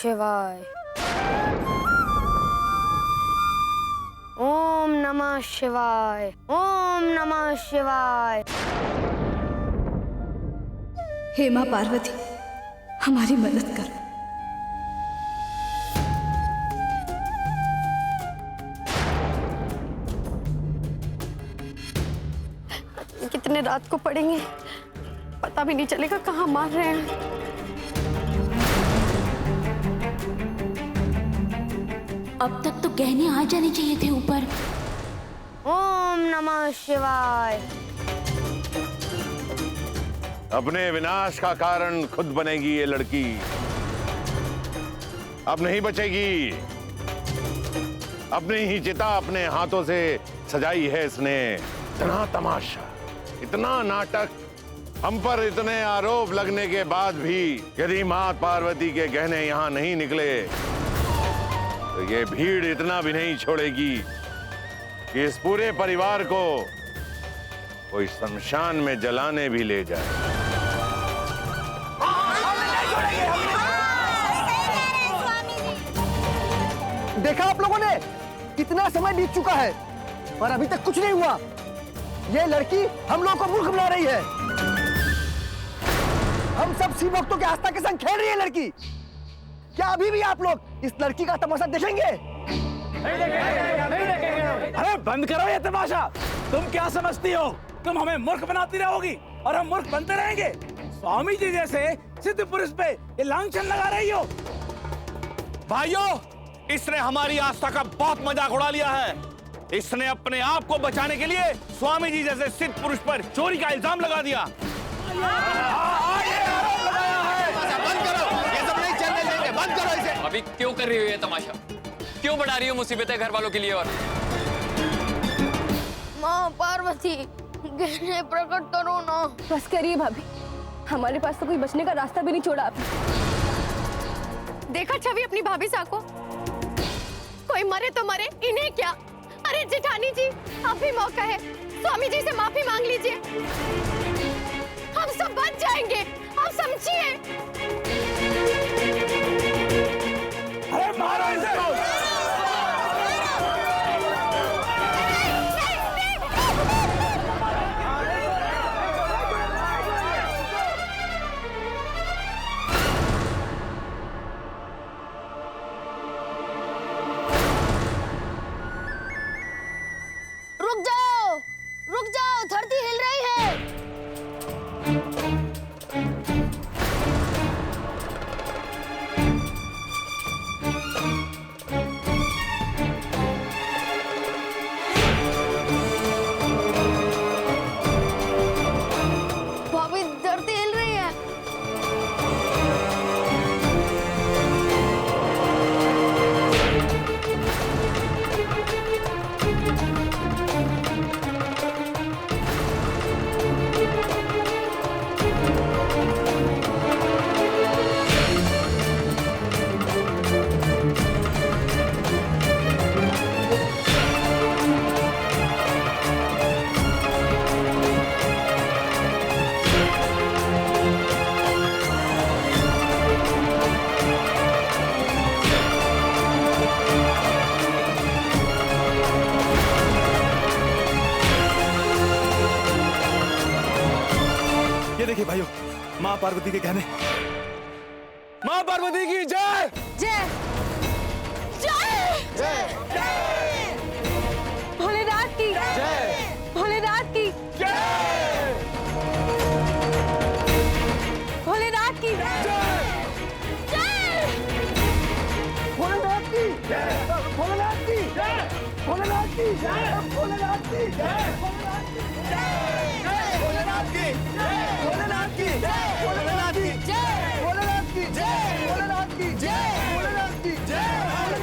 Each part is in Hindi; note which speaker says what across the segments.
Speaker 1: शिवाय। ओम नमः शिवाय। ओम नमः शिवाय।
Speaker 2: हे मां पार्वती, हमारी मदद करो।
Speaker 3: कितने रात को पड़ेंगे पता भी नहीं चलेगा, कहाँ मार रहे हैं।
Speaker 4: अब तक तो गहने आ जाने चाहिए थे ऊपर।
Speaker 1: ओम नमः शिवाय।
Speaker 5: अपने विनाश का कारण खुद बनेगी ये लड़की, अब नहीं बचेगी। अपनी ही चिता अपने हाथों से सजाई है इसने। इतना तमाशा, इतना नाटक, हम पर इतने आरोप लगने के बाद भी यदि मां पार्वती के गहने यहां नहीं निकले तो ये भीड़ इतना भी नहीं छोड़ेगी कि इस पूरे परिवार को कोई शमशान में जलाने भी ले जाए।
Speaker 6: देखा आप लोगों ने, कितना समय बीत चुका है और अभी तक कुछ नहीं हुआ। ये लड़की हम लोगों को मूर्ख बना रही है। हम सब शिव भक्तों के आस्था के संग खेल रही है लड़की। क्या अभी भी आप लोग इस लड़की का तमाशा देखेंगे?
Speaker 7: नहीं देखेंगे। अरे बंद करो ये तमाशा। तुम क्या समझती हो, तुम हमें मूर्ख बनाती रहोगी और हम मूर्ख बनते रहेंगे? स्वामी जी जैसे सिद्ध पुरुष पे ये लांछन लगा रही हो।
Speaker 8: भाइयों, इसने हमारी आस्था का बहुत मजाक उड़ा लिया है। इसने अपने आप को बचाने के लिए स्वामी जी जैसे सिद्ध पुरुष पर चोरी का इल्जाम लगा दिया।
Speaker 9: बंद करो, ये सब नहीं चलने देंगे, बंद करो इसे।
Speaker 10: अभी क्यों कर रही हो ये तमाशा? क्यों बढ़ा रही हो मुसीबतें घर वालों के लिए? और
Speaker 1: माँ पार्वती, गहने प्रकट करो ना।
Speaker 2: बस करिए भाभी, हमारे पास तो कोई बचने का रास्ता भी नहीं छोड़ा आपने।
Speaker 3: देखा छवि अपनी भाभी सा को, कोई मरे तो मरे, इन्हें क्या। अरे जेठानी जी, अब भी मौका है, स्वामी जी से माफी मांग लीजिए। हम सब बच जाएंगे, आप समझिए।
Speaker 7: अरे मारो इसे।
Speaker 1: रुक जाओ, धरती हिल रही है। भाभी, धरती हिल रही है।
Speaker 7: ये देखिए भाइयों, माँ पार्वती के गहने। माँ पार्वती की जय।
Speaker 2: जय जय जय। भोलेनाथ की जय। भोलेनाथ की
Speaker 7: जय।
Speaker 2: भोलेनाथ की
Speaker 7: जय।
Speaker 6: भोलेनाथ की जय। भोलेनाथ की जय। भोलेनाथ की जय। भोलेनाथ की जय। भोलेनाथ की जय। भोलेनाथ की जय। भोलेनाथ की जय। भोलेनाथ की जय। भोलेनाथ की जय। भोलेनाथ की जय। भोलेनाथ की जय। हर हर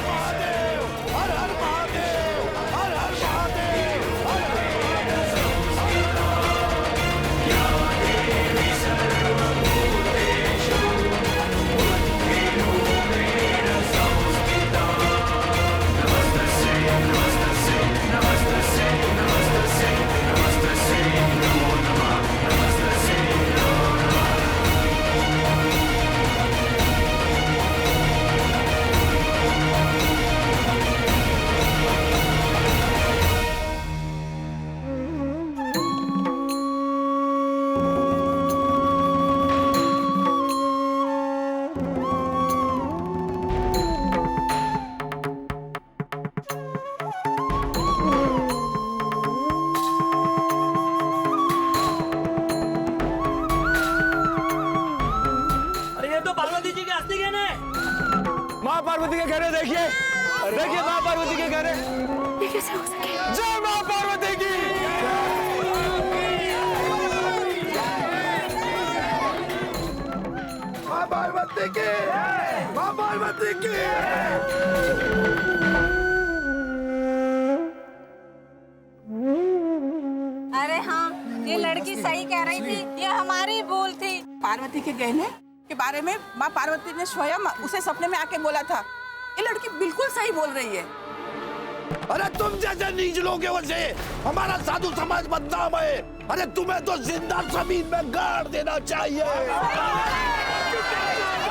Speaker 6: महादेव, हर हर महादेव, हर हर महादेव, हर हर
Speaker 11: नमस्ते
Speaker 8: गहने देखिए, देखिए माँ पार्वती के गहने।
Speaker 2: ये कैसे हो सके?
Speaker 8: जय माँ पार्वती की।
Speaker 6: माँ पार्वती की, माँ पार्वती की।
Speaker 11: अरे हाँ, ये लड़की सही कह रही थी, ये हमारी भूल थी। पार्वती के गहने के बारे में माँ पार्वती ने स्वयं उसे सपने में आके बोला था। ये लड़की बिल्कुल सही बोल रही है।
Speaker 6: अरे तुम जैसे नीच लोगों की वजह से हमारा साधु समाज बदनाम है। अरे तुम्हें तो जिंदा जमीन में गाड़ देना चाहिए।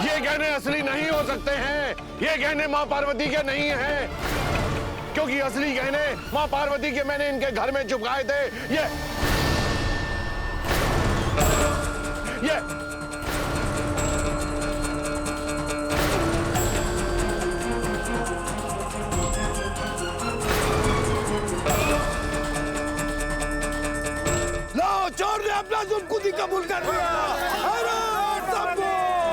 Speaker 5: ये गहने असली नहीं हो सकते हैं। ये गहने माँ पार्वती के नहीं हैं, क्योंकि असली गहने माँ पार्वती के मैंने इनके घर में चुपकाए थे। ये
Speaker 6: लो, चोर ने अपना जुर्म खुद ही कबूल कर लिया। अरे सबको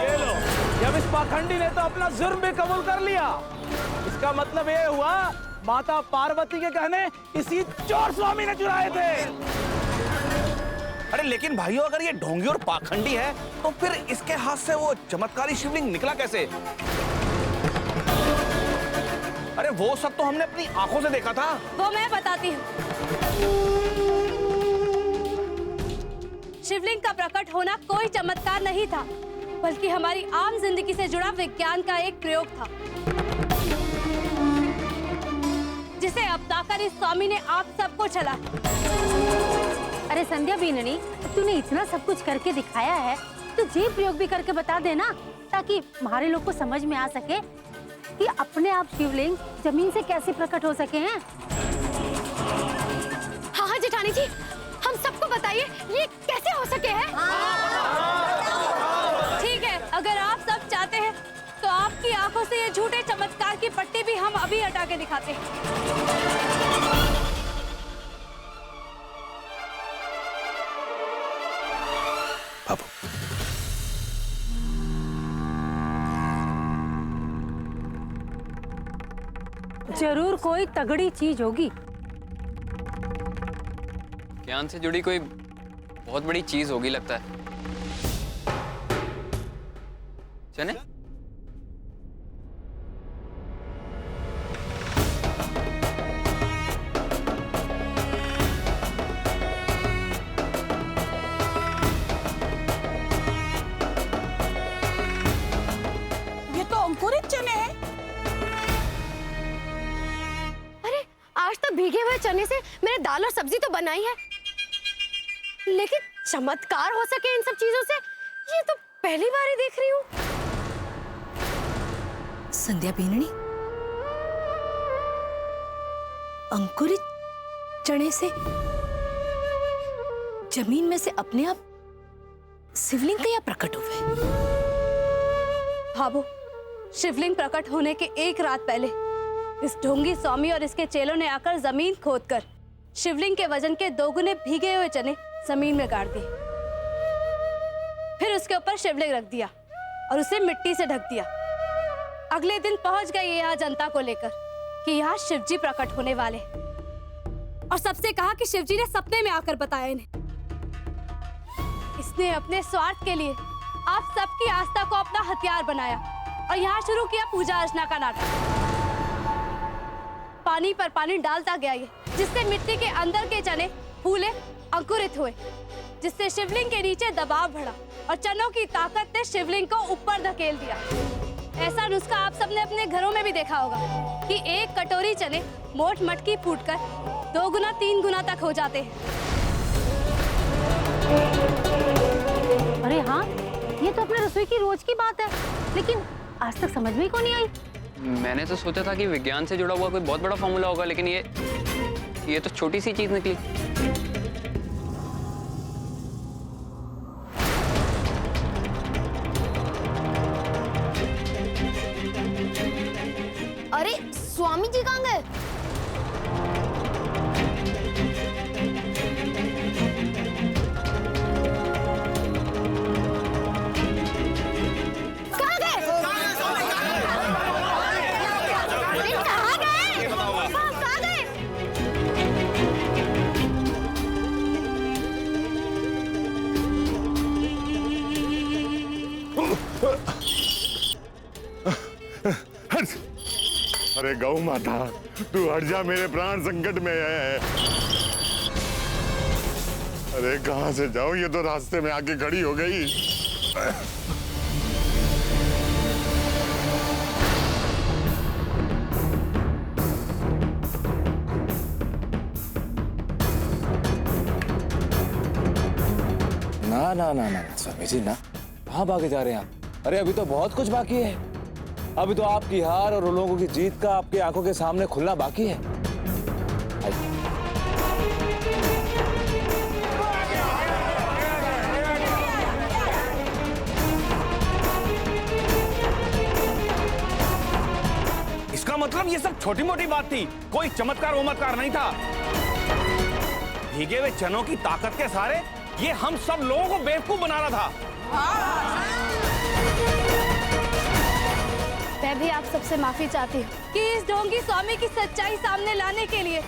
Speaker 7: ये लो, जब इस पाखंडी ने तो अपना जुर्म भी कबूल कर लिया, इसका मतलब ये हुआ माता पार्वती के गहने इसी चोर स्वामी ने चुराए थे।
Speaker 8: अरे लेकिन भाइयों, अगर ये ढोंगी और पाखंडी है तो फिर इसके हाथ से वो चमत्कारी शिवलिंग निकला कैसे? अरे वो सब तो हमने अपनी आंखों से देखा था।
Speaker 2: वो मैं बताती हूँ। शिवलिंग का प्रकट होना कोई चमत्कार नहीं था, बल्कि हमारी आम जिंदगी से जुड़ा विज्ञान का एक प्रयोग था, जिसे अपनाकर इस स्वामी ने आप सबको चला।
Speaker 1: अरे संध्या बीननी, तूने इतना सब कुछ करके दिखाया है, तो ये प्रयोग भी करके बता देना, ताकि हमारे लोग को समझ में आ सके कि अपने आप शिवलिंग जमीन से कैसे प्रकट हो सके हैं।
Speaker 3: हाँ हाँ जेठानी जी, हम सबको बताइए ये कैसे हो सके हैं।
Speaker 2: ठीक है, अगर आप सब चाहते हैं तो आपकी आंखों से ये झूठे चमत्कार की पट्टी भी हम अभी हटा के दिखाते हैं।
Speaker 8: बाबू,
Speaker 1: जरूर कोई तगड़ी चीज होगी।
Speaker 10: ज्ञान से जुड़ी कोई बहुत बड़ी चीज होगी लगता है। चने?
Speaker 11: ये तो अंकुरित चने हैं।
Speaker 3: अरे आज तक भीगे हुए चने से मैंने दाल और सब्जी तो बनाई है, लेकिन चमत्कार हो सके इन सब चीजों से, ये तो पहली बार ही देख रही हूँ।
Speaker 11: संध्या बीननी, अंकुरित चने से जमीन में से अपने आप शिवलिंग कैसे प्रकट हुए?
Speaker 2: भाभो, शिवलिंग प्रकट होने के एक रात पहले इस ढोंगी स्वामी और इसके चेलों ने आकर जमीन खोदकर शिवलिंग के वजन के 2 गुने भीगे हुए चने जमीन में गाड़ दिए। फिर उसके ऊपर शिवलिंग रख दिया और उसे मिट्टी से ढक दिया। अगले दिन पहुंच गए यहाँ जनता को लेकर कि यहाँ शिवजी प्रकट होने वाले, और सबसे कहा कि शिवजी ने सपने में आकर बताया इन्हें। इसने अपने स्वार्थ के लिए आप सबकी आस्था को अपना हथियार बनाया और यहाँ शुरू किया पूजा अर्चना का नाटक। पानी पर पानी डालता गया ये, जिससे मिट्टी के अंदर के चने फूले, अंकुरित हुए, जिससे शिवलिंग के नीचे दबाव बढ़ा और चनों की ताकत ने शिवलिंग को ऊपर धकेल दिया। ऐसा नुस्खा आप सबने अपने घरों में भी देखा होगा कि एक कटोरी चने मोट मटकी फूटकर 2 गुना 3 गुना तक हो जाते हैं।
Speaker 1: अरे हाँ, ये तो अपने रसोई की रोज की बात है, लेकिन आज तक समझ में ही क्यों नहीं आई।
Speaker 10: मैंने तो सोचा था कि विज्ञान से जुड़ा हुआ कोई बहुत बड़ा फॉर्मूला होगा, लेकिन ये तो छोटी सी चीज निकली।
Speaker 3: अरे स्वामी जी कहाँ गए? कहाँ गए?
Speaker 5: अरे गौ माता, तू हट जा, मेरे प्राण संकट में है। अरे कहाँ से जाऊं, ये तो रास्ते में आके खड़ी हो गई।
Speaker 12: ना ना ना ना स्वामी जी ना, कहाँ भागे जा रहे हैं आप? अरे अभी तो बहुत कुछ बाकी है। अभी तो आपकी हार और उन लोगों की जीत का आपकी आंखों के सामने खुलना बाकी है।
Speaker 8: इसका मतलब ये सब छोटी मोटी बात थी, कोई चमत्कार वमत्कार नहीं था। भीगे हुए चनों की ताकत के सहारे ये हम सब लोगों को बेवकूफ बना रहा था।
Speaker 2: मैं भी आप सबसे माफी चाहती हूँ कि इस ढोंगी स्वामी की सच्चाई सामने लाने के लिए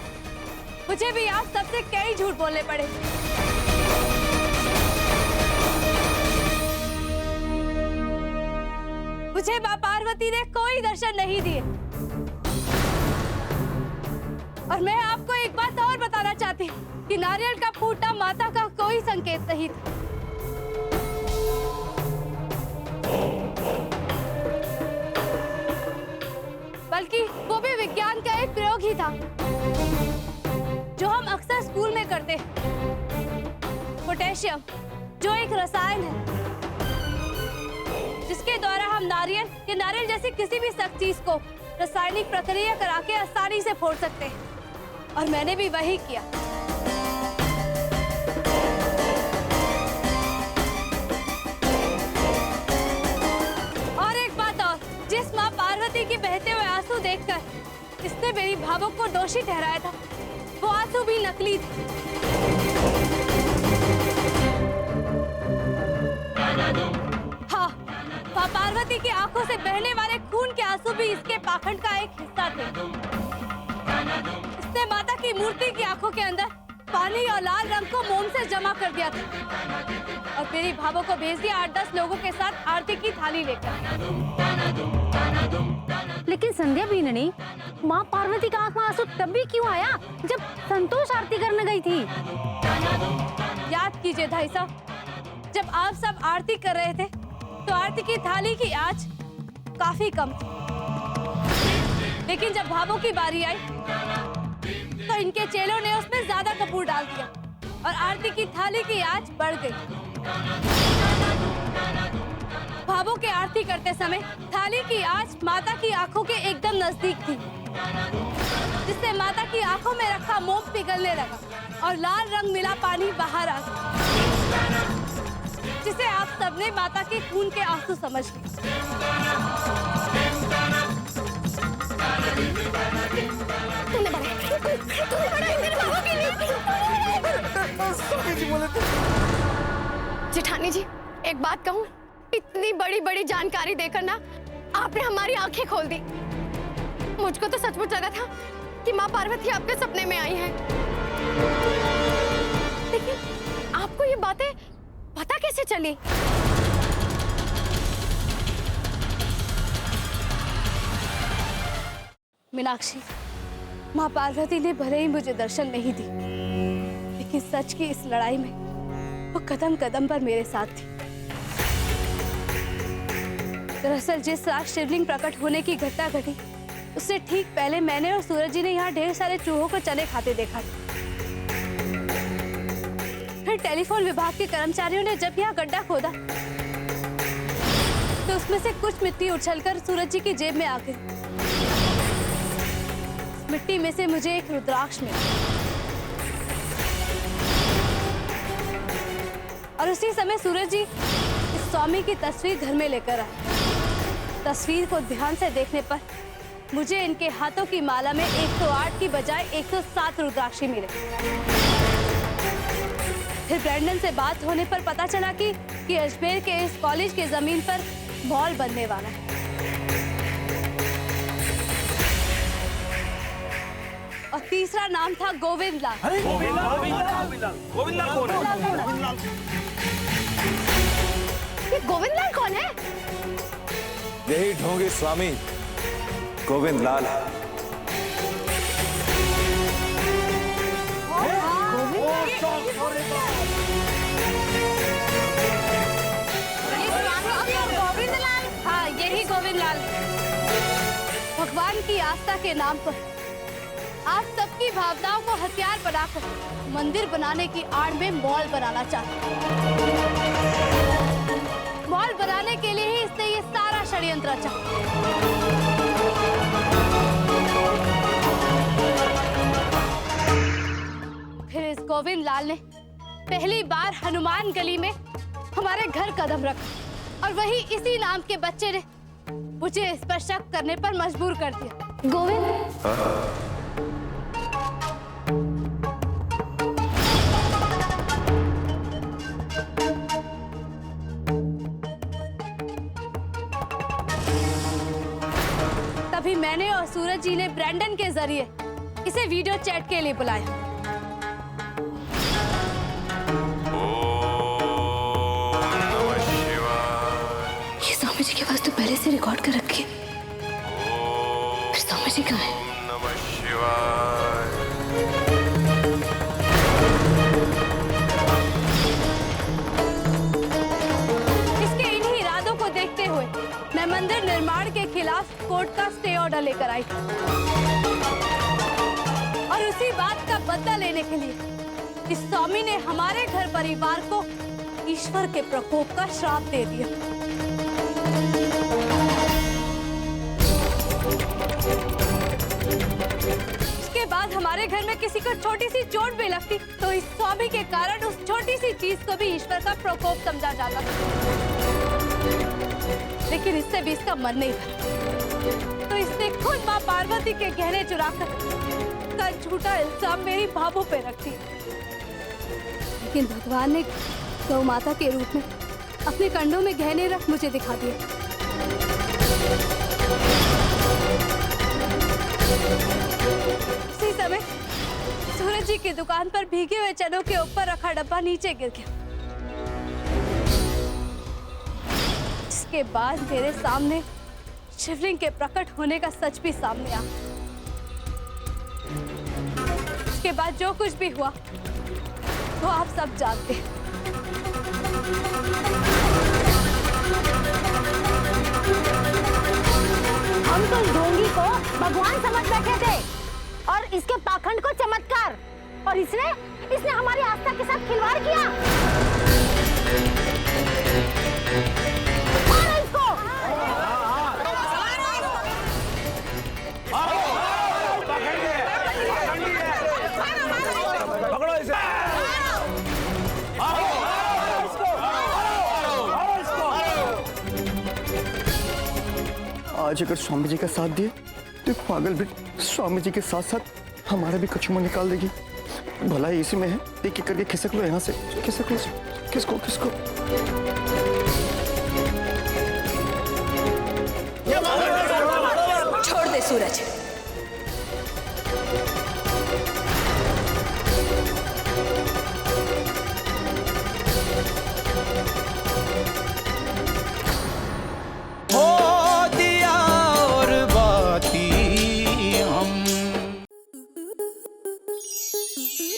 Speaker 2: मुझे भी आप सबसे कई झूठ बोलने पड़े। मुझे माँ पार्वती ने कोई दर्शन नहीं दिए। और मैं आपको एक बात और बताना चाहती हूँ कि नारियल का फूटना माता का कोई संकेत नहीं था। बल्कि वो भी विज्ञान का एक प्रयोग ही था जो हम अक्सर स्कूल में करते हैं। पोटेशियम जो एक रसायन है जिसके द्वारा हम नारियल जैसी किसी भी सख्त चीज को रासायनिक प्रक्रिया करा के आसानी से फोड़ सकते हैं। और मैंने भी वही किया। और एक बात और, जिस माँ पार्वती के बहते हुए आंसू देखकर इसने मेरी भावुक को दोषी ठहराया था, वो आंसू भी नकली थे। हाँ, माँ पार्वती की आंखों से बहने वाले खून के आंसू भी इसके पाखंड का एक हिस्सा थे। इसने माता की मूर्ति की आंखों के अंदर पानी और लाल रंग को मोम से जमा कर दिया था और मेरी भावों को भेज दिया 8-10 लोगों के साथ आरती की थाली लेकर।
Speaker 1: लेकिन संध्या बीननी, माँ पार्वती का आंख में आंसू तब भी क्यों आया जब संतोष आरती करने गई थी?
Speaker 2: याद कीजिए भाई साहब, जब आप सब आरती कर रहे थे तो आरती की थाली की आंच काफी कम थी। लेकिन जब भावों की बारी आई तो इनके चेलों ने उसमें ज्यादा कपूर डाल दिया और आरती की थाली की आंच बढ़ गई। भावों के आरती करते समय थाली की आंच माता की आंखों के एकदम नजदीक थी, जिससे माता की आंखों में रखा मोम पिघलने लगा और लाल रंग मिला पानी बाहर आ गया, जिसे आप सबने माता के खून के आंसू समझ लिए।
Speaker 3: जेठानी जी, एक बात कहूँ, इतनी बड़ी बड़ी जानकारी देकर ना आपने हमारी आंखें खोल दी। मुझको तो सचमुच लगा था कि माँ पार्वती आपके सपने में आई हैं। लेकिन आपको ये बातें पता कैसे चली?
Speaker 2: मीनाक्षी, माँ पार्वती ने भले ही मुझे दर्शन नहीं दी, लेकिन सच की इस लड़ाई में वो कदम कदम पर मेरे साथ थी। दरअसल जिस रात शिवलिंग प्रकट होने की घटना घटी, उससे ठीक पहले मैंने और सूरज जी ने यहाँ ढेर सारे चूहों को चने खाते देखा था। फिर टेलीफोन विभाग के कर्मचारियों ने जब यहाँ गड्ढा खोदा तो उसमें से कुछ मिट्टी उछलकर सूरज जी की जेब में आ गई। मिट्टी में से मुझे एक रुद्राक्ष मिला और उसी समय सूरज जी इस स्वामी की तस्वीर घर में लेकर आए। तस्वीर को ध्यान से देखने पर मुझे इनके हाथों की माला में 108 की बजाय 107 रुद्राक्षी मिले। फिर ब्रैंडन से बात होने पर पता चला कि अजमेर के इस कॉलेज के जमीन पर मॉल बनने वाला है। और तीसरा नाम था गोविंद लाल।
Speaker 8: गोविंद लाल कौन है?
Speaker 3: ये गोविंद लाल कौन है?
Speaker 12: यही ढोंगी स्वामी गोविंद लाल है।
Speaker 2: गोविंद लाल, हाँ यही गोविंद लाल। भगवान की आस्था के नाम पर आप सबकी भावनाओं को हथियार बनाकर मंदिर बनाने की आड़ में मॉल बनाना चाहते। मॉल बनाने के लिए ही इसने ये सारा षड्यंत्र रचा। फिर इस गोविंद लाल ने पहली बार हनुमान गली में हमारे घर कदम रखा और वही इसी नाम के बच्चे ने मुझे इस पर शक करने पर मजबूर कर दिया।
Speaker 1: गोविंद,
Speaker 2: तभी मैंने और सूरज जी ने ब्रैंडन के जरिए इसे वीडियो चैट के लिए बुलाया।
Speaker 4: ये स्वामी जी के पास तो पहले से रिकॉर्ड कर रखी है। फिर स्वामी जी कहाँ है?
Speaker 2: इसके इन्हीं इरादों को देखते हुए मैं मंदिर निर्माण के खिलाफ कोर्ट का स्टे ऑर्डर लेकर आई और उसी बात का बदला लेने के लिए इस स्वामी ने हमारे घर परिवार को ईश्वर के प्रकोप का श्राप दे दिया। उसके बाद हमारे घर में किसी को छोटी सी चोट भी लगती तो इस स्वामी के कारण उस छोटी सी चीज को भी ईश्वर का प्रकोप समझा जाता। लेकिन इससे भी इसका मन नहीं था, तो इसने खुद माँ पार्वती के गहने चुराकर का झूठा इल्जाम मेरी भाभो पे रख दिया। लेकिन भगवान ने गौ माता के रूप में अपने कंडों में गहने रख मुझे दिखा दिए। उसी समय सूरज जी की दुकान पर भीगे हुए चनों के ऊपर रखा डब्बा नीचे गिर गया, जिसके बाद मेरे सामने शिवलिंग के प्रकट होने का सच भी सामने आ। उसके बाद जो कुछ भी हुआ वो आप सब जानते हैं।
Speaker 1: हम तो इस ढोंगी को भगवान समझ बैठे थे और इसके पाखंड को चमत्कार, और इसने हमारी आस्था के साथ खिलवाड़ किया। मारो इसको।
Speaker 7: पकड़ो इसे।
Speaker 6: आज अगर स्वामी जी का साथ दिए तो पागल भी स्वामी जी के साथ साथ हमारा भी कछुआ निकाल देगी। भला ही इसी में है, एक एक करके खिसक लो यहाँ से, खिसक लो। किसको किसको?
Speaker 4: छोड़ दे सूरज।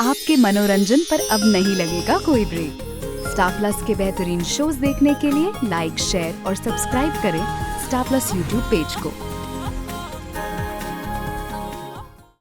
Speaker 13: आपके मनोरंजन पर अब नहीं लगेगा कोई ब्रेक। स्टार प्लस के बेहतरीन शोज देखने के लिए लाइक, शेयर और सब्सक्राइब करें स्टार प्लस यूट्यूब पेज को।